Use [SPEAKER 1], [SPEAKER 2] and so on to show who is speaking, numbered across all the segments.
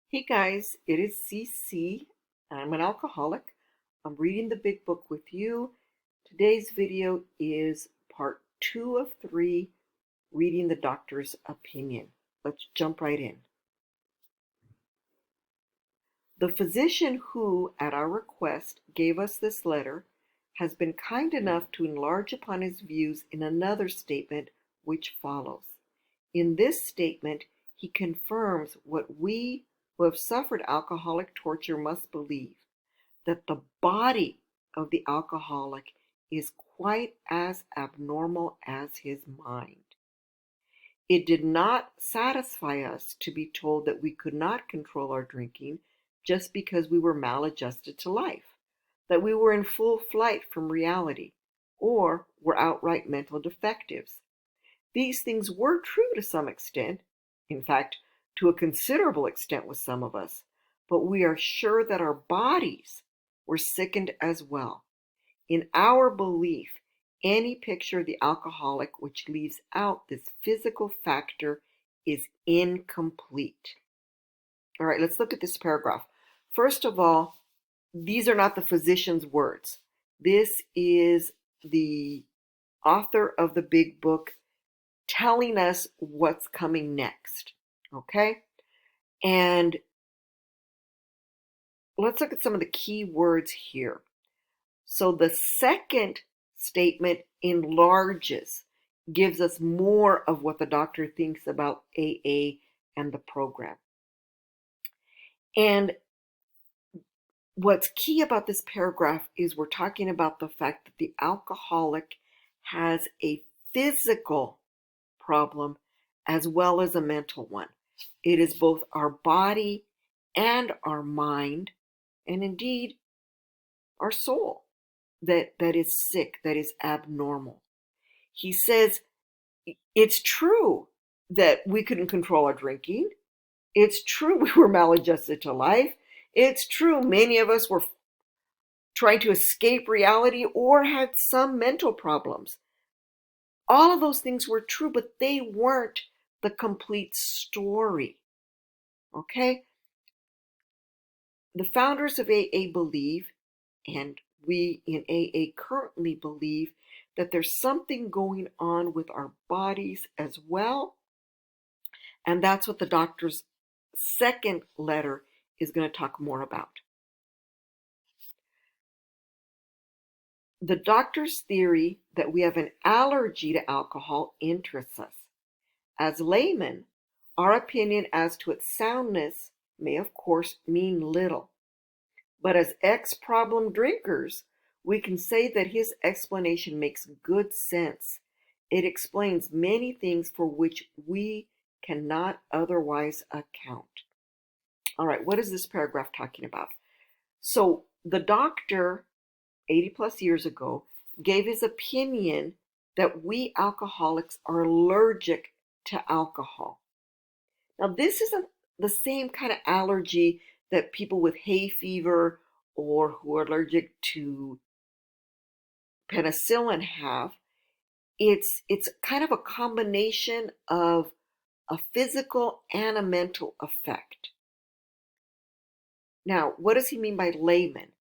[SPEAKER 1] Hey guys, it is CC. I'm an alcoholic. I'm reading the big book with you. Today's video is part 2 of 3, reading the doctor's opinion. Let's jump right in. The physician who, at our request, gave us this letter has been kind enough to enlarge upon his views in another statement which follows. In this statement, he confirms what we who have suffered alcoholic torture must believe, that the body of the alcoholic is quite as abnormal as his mind. It did not satisfy us to be told that we could not control our drinking just because we were maladjusted to life, that we were in full flight from reality, or were outright mental defectives. These things were true to some extent, in fact, to a considerable extent with some of us, but we are sure that our bodies were sickened as well. In our belief, any picture of the alcoholic which leaves out this physical factor is incomplete. All right, let's look at this paragraph. First of all, these are not the physician's words. This is the author of the big book telling us what's coming next. Okay? And let's look at some of the key words here. So the second statement enlarges, gives us more of what the doctor thinks about AA and the program. And what's key about this paragraph is we're talking about the fact that the alcoholic has a physical problem as well as a mental one. It is both our body and our mind, and indeed our soul, that is sick, that is abnormal. He says it's true that we couldn't control our drinking. It's true we were maladjusted to life. It's true many of us were trying to escape reality or had some mental problems. All of those things were true, but they weren't the complete story. Okay? The founders of AA believe, and we in AA currently believe, that there's something going on with our bodies as well. And that's what the doctor's second letter is going to talk more about. The doctor's theory that we have an allergy to alcohol interests us. As laymen, our opinion as to its soundness may, of course, mean little. But as ex-problem drinkers, we can say that his explanation makes good sense. It explains many things for which we cannot otherwise account. All right, what is this paragraph talking about? So the doctor, 80 plus years ago, gave his opinion that we alcoholics are allergic to alcohol. Now, this isn't the same kind of allergy that people with hay fever or who are allergic to penicillin have. It's kind of a combination of a physical and a mental effect. Now, what does he mean by layman?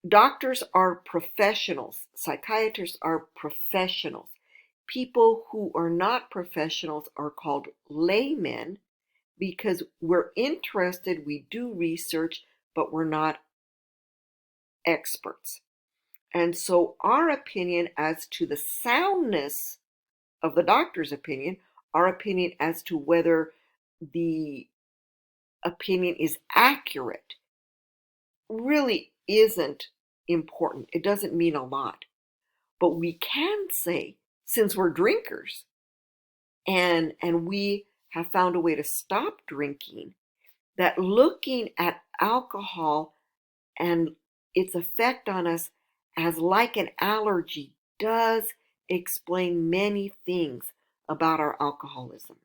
[SPEAKER 1] Doctors are professionals. Psychiatrists are professionals. People who are not professionals are called laymen because we're interested, we do research, but we're not experts. And so our opinion as to the soundness of the doctor's opinion, our opinion as to whether the opinion is accurate, really isn't important. It doesn't mean a lot. But we can say, since we're drinkers and we have found a way to stop drinking, that looking at alcohol and its effect on us as like an allergy does explain many things about our alcoholism.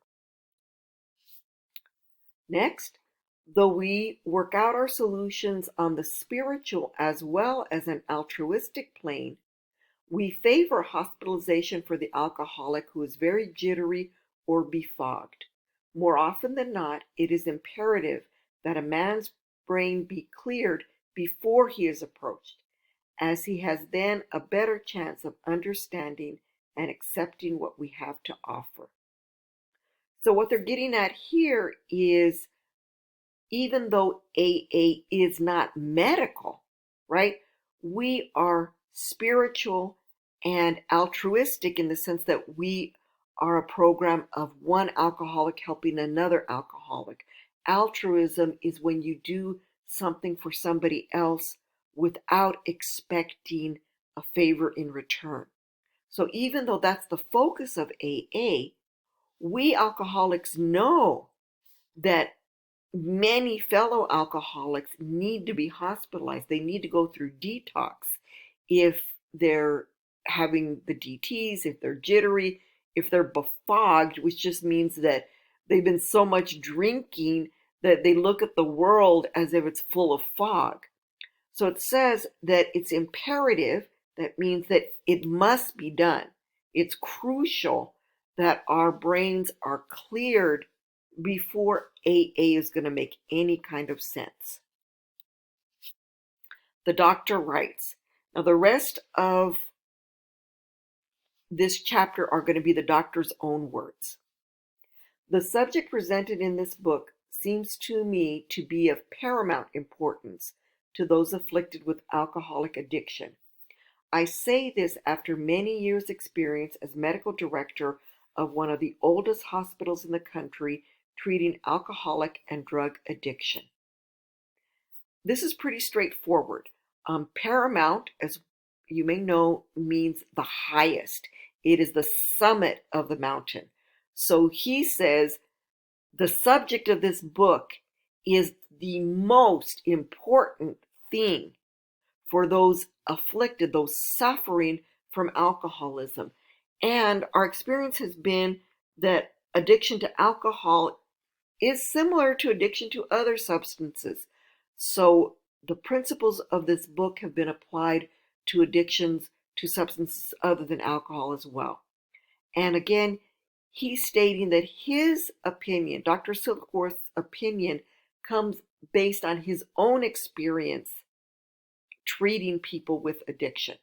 [SPEAKER 1] Next, though we work out our solutions on the spiritual as well as an altruistic plane, we favor hospitalization for the alcoholic who is very jittery or befogged. More often than not, it is imperative that a man's brain be cleared before he is approached, as he has then a better chance of understanding and accepting what we have to offer. So, what they're getting at here is, even though AA is not medical, right? We are spiritual and altruistic in the sense that we are a program of one alcoholic helping another alcoholic. Altruism is when you do something for somebody else without expecting a favor in return. So even though that's the focus of AA, we alcoholics know that many fellow alcoholics need to be hospitalized. They need to go through detox if they're having the DTs, if they're jittery, if they're befogged, which just means that they've been so much drinking that they look at the world as if it's full of fog. So it says that it's imperative. That means that it must be done. It's crucial that our brains are cleared before AA is going to make any kind of sense. The doctor writes, now the rest of this chapter are going to be the doctor's own words. The subject presented in this book seems to me to be of paramount importance to those afflicted with alcoholic addiction. I say this after many years' experience as medical director of one of the oldest hospitals in the country treating alcoholic and drug addiction. This is pretty straightforward. Paramount, as you may know, means the highest. It is the summit of the mountain. So he says the subject of this book is the most important thing for those afflicted, those suffering from alcoholism. And our experience has been that addiction to alcohol is similar to addiction to other substances. So the principles of this book have been applied to addictions to substances other than alcohol as well. And again, he's stating that his opinion, Dr. Silkworth's opinion, comes based on his own experience treating people with addiction.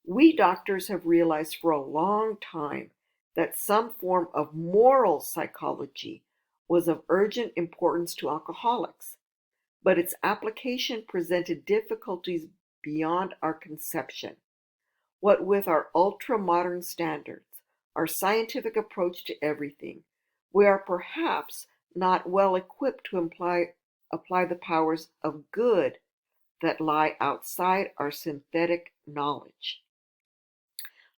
[SPEAKER 1] We doctors have realized for a long time that some form of moral psychology was of urgent importance to alcoholics, but its application presented difficulties beyond our conception. What with our ultra-modern standards, our scientific approach to everything, we are perhaps not well equipped to apply the powers of good that lie outside our synthetic knowledge.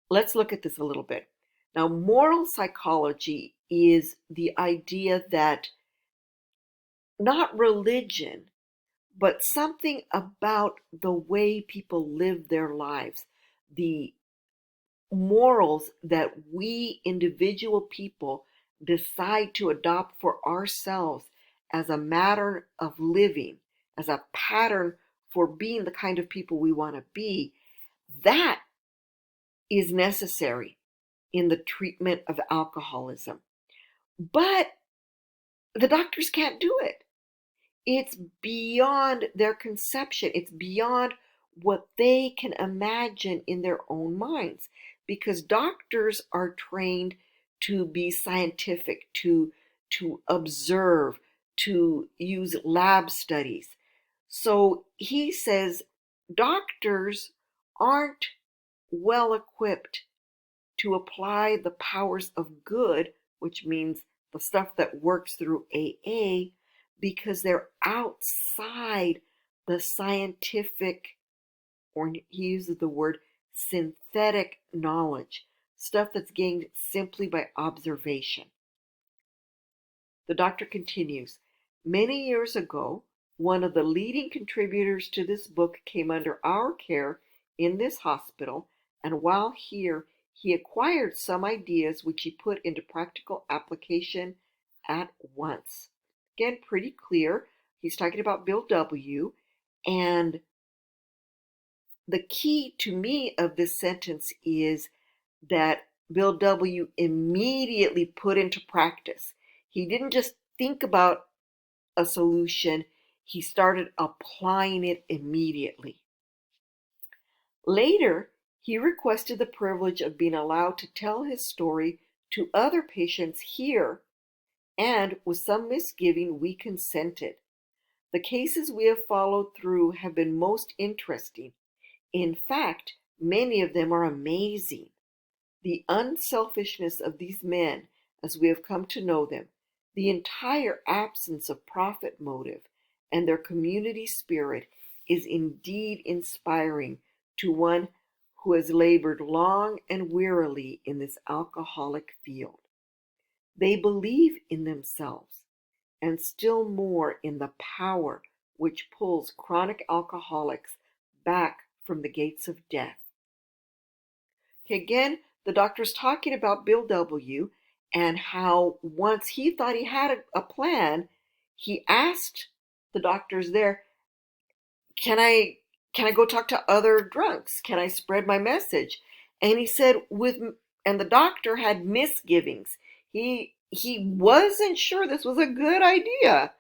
[SPEAKER 1] Let's look at this a little bit. Now, moral psychology is the idea that not religion, but something about the way people live their lives, the morals that we individual people decide to adopt for ourselves as a matter of living, as a pattern for being the kind of people we want to be, that is necessary in the treatment of alcoholism. But the doctors can't do it. It's beyond their conception. It's beyond what they can imagine in their own minds, because doctors are trained to be scientific, to observe, to use lab studies. So he says doctors aren't well equipped to apply the powers of good, which means the stuff that works through AA, because they're outside the scientific, or he uses the word synthetic knowledge, stuff that's gained simply by observation. The doctor continues, many years ago, one of the leading contributors to this book came under our care in this hospital, and while here, he acquired some ideas which he put into practical application at once. Again, pretty clear. He's talking about Bill W. And the key to me of this sentence is that Bill W. immediately put into practice. He didn't just think about a solution, he started applying it immediately. Later, he requested the privilege of being allowed to tell his story to other patients here, and with some misgiving, we consented. The cases we have followed through have been most interesting. In fact, many of them are amazing. The unselfishness of these men, as we have come to know them, the entire absence of profit motive, and their community spirit is indeed inspiring to one who has labored long and wearily in this alcoholic field. They believe in themselves, and still more in the power which pulls chronic alcoholics back from the gates of death. Okay, again, the doctor's talking about Bill W. and how once he thought he had a plan, he asked the doctors there, can I go talk to other drunks? Can I spread my message? And he said and the doctor had misgivings. He wasn't sure this was a good idea,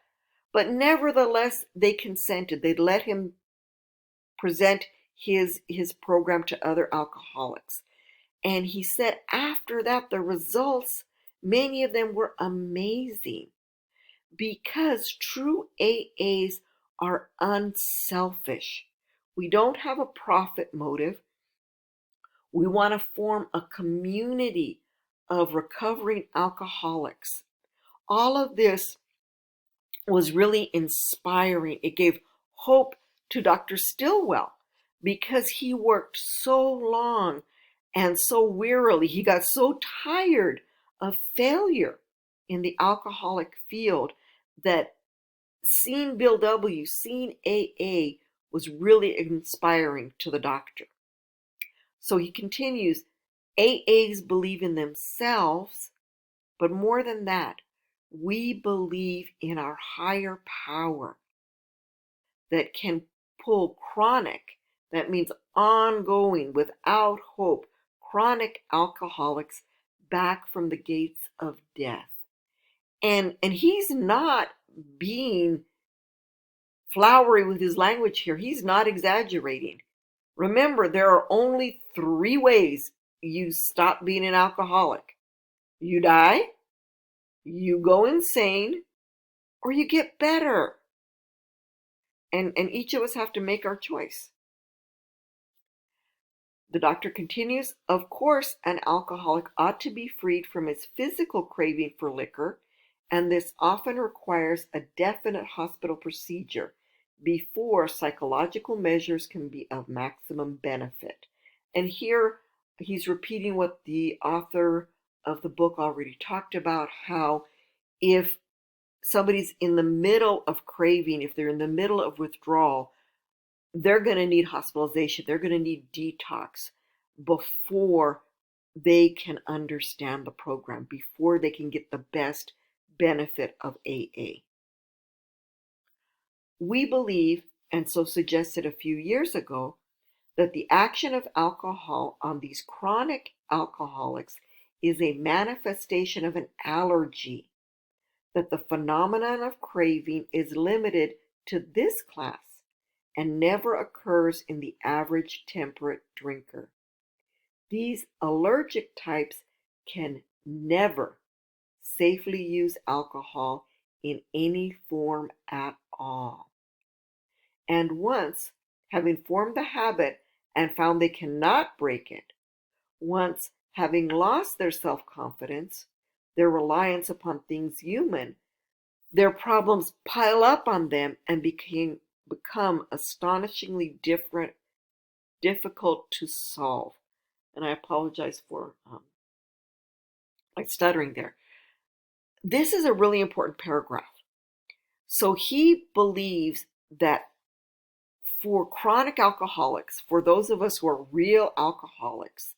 [SPEAKER 1] but nevertheless they consented. They let him present his program to other alcoholics. And he said after that, the results, many of them were amazing, because true AAs are unselfish. We don't have a profit motive. We want to form a community of recovering alcoholics. All of this was really inspiring. It gave hope to Dr. Stillwell because he worked so long and so wearily. He got so tired of failure in the alcoholic field that seeing Bill W., seeing AA was really inspiring to the doctor. So he continues, AAs believe in themselves, but more than that, we believe in our higher power that can pull chronic, that means ongoing, without hope, chronic alcoholics back from the gates of death. And he's not being flowery with his language here. He's not exaggerating. Remember, there are only 3 ways you stop being an alcoholic. You die, you go insane, or you get better. And each of us have to make our choice. The doctor continues, of course, an alcoholic ought to be freed from his physical craving for liquor, and this often requires a definite hospital procedure before psychological measures can be of maximum benefit. And here he's repeating what the author of the book already talked about, how if somebody's in the middle of craving, if they're in the middle of withdrawal, they're going to need hospitalization. They're going to need detox before they can understand the program, before they can get the best benefit of AA. We believe, and so suggested a few years ago, that the action of alcohol on these chronic alcoholics is a manifestation of an allergy, that the phenomenon of craving is limited to this class and never occurs in the average temperate drinker. These allergic types can never safely use alcohol in any form at all. And once, having formed the habit and found they cannot break it, once having lost their self-confidence, their reliance upon things human, their problems pile up on them and become astonishingly difficult to solve. And I apologize for my stuttering there. This is a really important paragraph. So he believes that for chronic alcoholics, for those of us who are real alcoholics,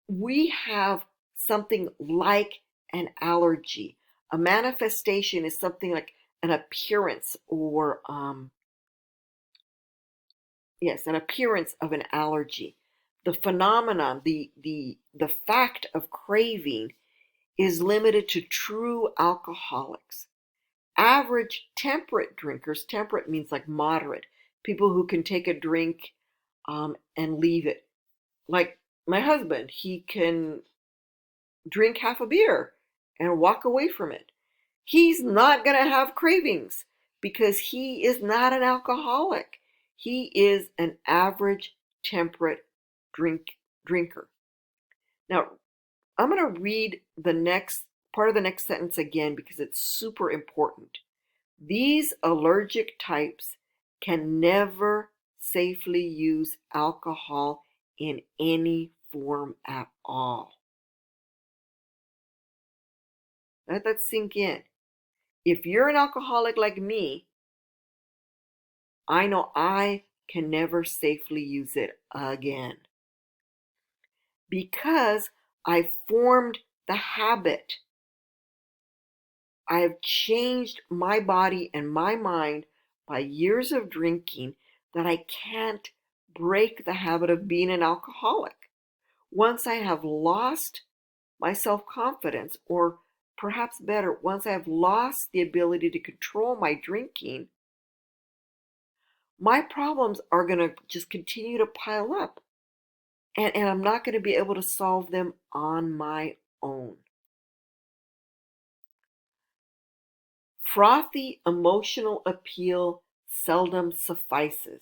[SPEAKER 1] we have something like an allergy. A manifestation is something like an appearance or an appearance of an allergy. The phenomenon, the fact of craving is limited to true alcoholics. Average temperate drinkers, temperate means like moderate, people who can take a drink and leave it. Like my husband, he can drink half a beer and walk away from it. He's not going to have cravings because he is not an alcoholic. He is an average temperate drinker. Now, I'm going to read the next part of the next sentence again because it's super important. These allergic types can never safely use alcohol in any form at all. Let that sink in. If you're an alcoholic like me, I know I can never safely use it again because I formed the habit. I have changed my body and my mind by years of drinking that I can't break the habit of being an alcoholic. Once I have lost my self-confidence, or perhaps better, once I have lost the ability to control my drinking, my problems are going to just continue to pile up. And I'm not going to be able to solve them on my own. Frothy emotional appeal seldom suffices.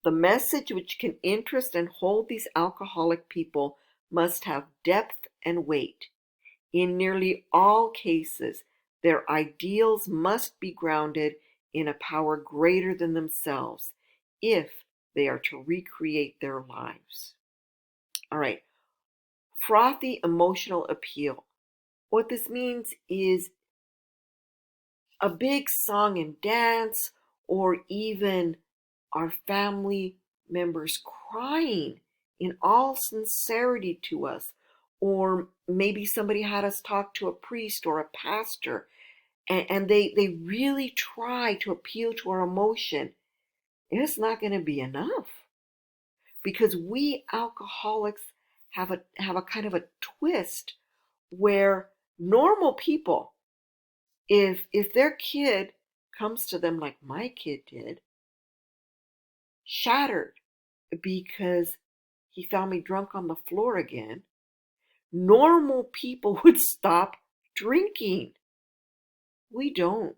[SPEAKER 1] The message which can interest and hold these alcoholic people must have depth and weight. In nearly all cases, their ideals must be grounded in a power greater than themselves if they are to recreate their lives. All right, frothy emotional appeal. What this means is a big song and dance, or even our family members crying in all sincerity to us, or maybe somebody had us talk to a priest or a pastor, and they really try to appeal to our emotion. It's not going to be enough because we alcoholics have a kind of a twist where normal people, if their kid comes to them like my kid did, shattered because he found me drunk on the floor again, normal people would stop drinking. We don't.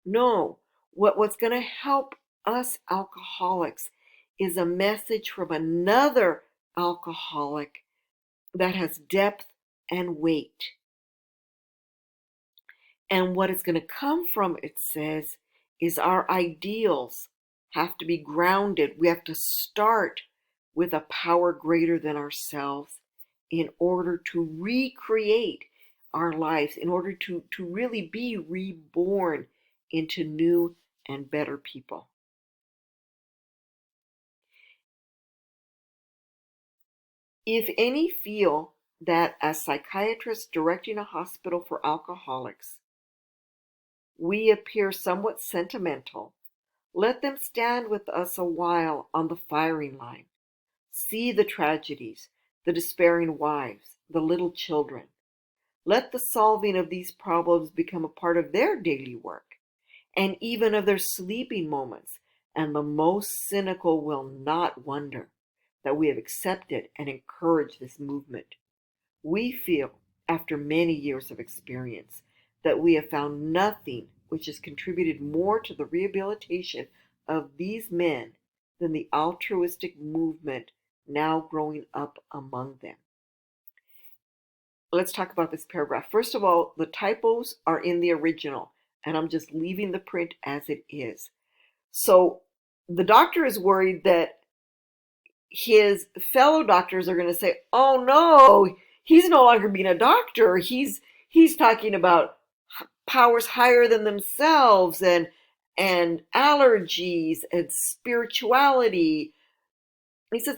[SPEAKER 1] No, what's going to help us alcoholics is a message from another alcoholic that has depth and weight. And what it's going to come from, it says, is our ideals have to be grounded. We have to start with a power greater than ourselves in order to recreate our lives, in order to really be reborn into new and better people. If any feel that as psychiatrists directing a hospital for alcoholics, we appear somewhat sentimental, let them stand with us a while on the firing line. See the tragedies, the despairing wives, the little children. Let the solving of these problems become a part of their daily work, and even of their sleeping moments, and the most cynical will not wonder that we have accepted and encouraged this movement. We feel, after many years of experience, that we have found nothing which has contributed more to the rehabilitation of these men than the altruistic movement now growing up among them. Let's talk about this paragraph. First of all, the typos are in the original, and I'm just leaving the print as it is. So the doctor is worried that his fellow doctors are going to say, oh no, he's no longer being a doctor. He's talking about powers higher than themselves and allergies and spirituality. He says,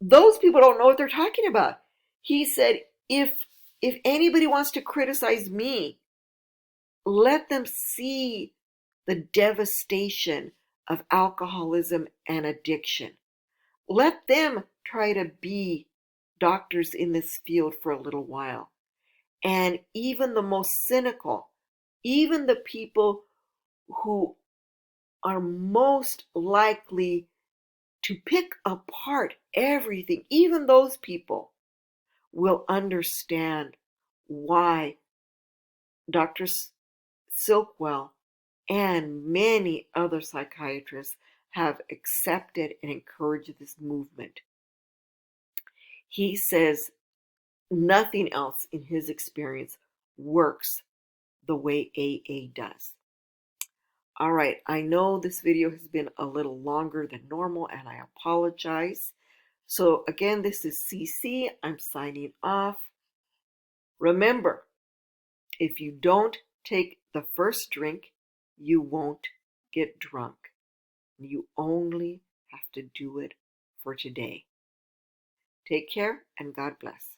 [SPEAKER 1] those people don't know what they're talking about. He said, if anybody wants to criticize me, let them see the devastation of alcoholism and addiction. Let them try to be doctors in this field for a little while. And even the most cynical, even the people who are most likely to pick apart everything, even those people will understand why Dr. Silkwell and many other psychiatrists have accepted and encouraged this movement. He says nothing else in his experience works the way AA does. All right, I know this video has been a little longer than normal and I apologize. So again, this is CC. I'm signing off. Remember, if you don't take the first drink, you won't get drunk. You only have to do it for today. Take care and God bless.